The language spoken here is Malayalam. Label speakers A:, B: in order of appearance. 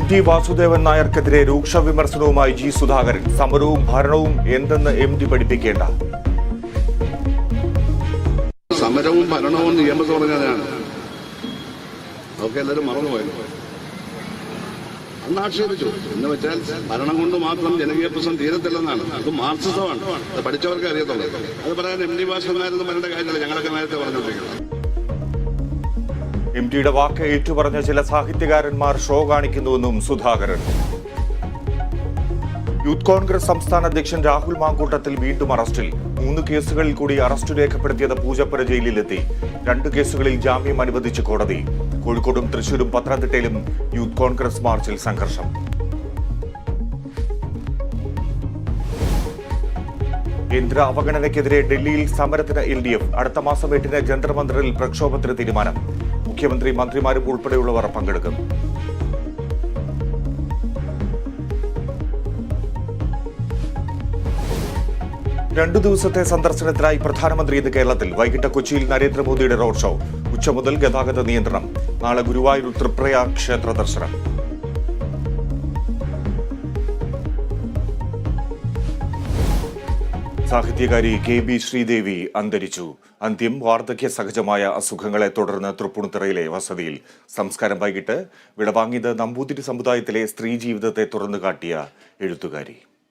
A: ടി വാസുദേവൻ നായർക്കെതിരെ രൂക്ഷ വിമർശനവുമായി ജി സുധാകരൻ. സമരവും ഭരണവും എന്തെന്ന് MD പഠിപ്പിക്കേണ്ട.
B: സമരവും ഭരണവും നിയമം പറഞ്ഞതാണ്. അതൊക്കെ എല്ലാവരും മറന്നുപോയത്. അന്ന് ആക്ഷേപിച്ചു. എന്ന് വെച്ചാൽ ഭരണം കൊണ്ട് മാത്രം ജനകീയ പ്രശ്നം തീരത്തില്ലെന്നാണ്. അത് മാർക്സിസമാണ്. അത് പഠിച്ചവർക്ക് അറിയത്തുള്ളൂ. അത് പറയാൻ MD വാസുദേവൻ നായരെന്ന് പറയേണ്ട കാര്യമില്ല. ഞങ്ങളൊക്കെ നേരത്തെ പറഞ്ഞുകൊണ്ടിരിക്കുന്നത്.
A: MDയുടെ വാക്ക് ഏറ്റുപറഞ്ഞ ചില സാഹിത്യകാരന്മാർ ഷോ കാണിക്കുന്നുവെന്നും സുധാകരൻ. യൂത്ത് കോൺഗ്രസ് സംസ്ഥാന അധ്യക്ഷൻ രാഹുൽ മാങ്കൂട്ടത്തിൽ വീണ്ടും അറസ്റ്റിൽ. 3 കേസുകളിൽ കൂടി അറസ്റ്റ് രേഖപ്പെടുത്തിയത് പൂജപ്പുര ജയിലിലെത്തി. 2 കേസുകളിൽ ജാമ്യം അനുവദിച്ച് കോടതി. കോഴിക്കോടും തൃശൂരും പത്തനംതിട്ടയിലും യൂത്ത് കോൺഗ്രസ് മാർച്ചിൽ സംഘർഷം. കേന്ദ്ര അവഗണനയ്ക്കെതിരെ ഡൽഹിയിൽ സമരത്തിന് LDF. അടുത്ത മാസം 8-ന് ജന്തർ മന്ദിറിൽ പ്രക്ഷോഭത്തിന് തീരുമാനം. മുഖ്യമന്ത്രി, മന്ത്രിമാരും ഉൾപ്പെടെയുള്ളവർ പങ്കെടുക്കും. രണ്ടു ദിവസത്തെ സന്ദർശനത്തിനായി പ്രധാനമന്ത്രി ഇന്ന് കേരളത്തിൽ. വൈകിട്ട് കൊച്ചിയിൽ നരേന്ദ്രമോദിയുടെ റോഡ് ഷോ. ഉച്ച മുതൽ ഗതാഗത നിയന്ത്രണം. നാളെ ഗുരുവായൂർ തൃപ്രയാഗ് ക്ഷേത്ര ദർശനം. സാഹിത്യകാരി KB ശ്രീദേവി അന്തരിച്ചു. അന്ത്യം വാർദ്ധക്യ സഹജമായ അസുഖങ്ങളെ തുടർന്ന് തൃപ്പൂണിത്തുറയിലെ വസതിയിൽ. സംസ്കാരം വൈകിട്ട്. വിടവാങ്ങിയത് നമ്പൂതിരി സമുദായത്തിലെ സ്ത്രീ ജീവിതത്തെ തുറന്നുകാട്ടിയ എഴുത്തുകാരി.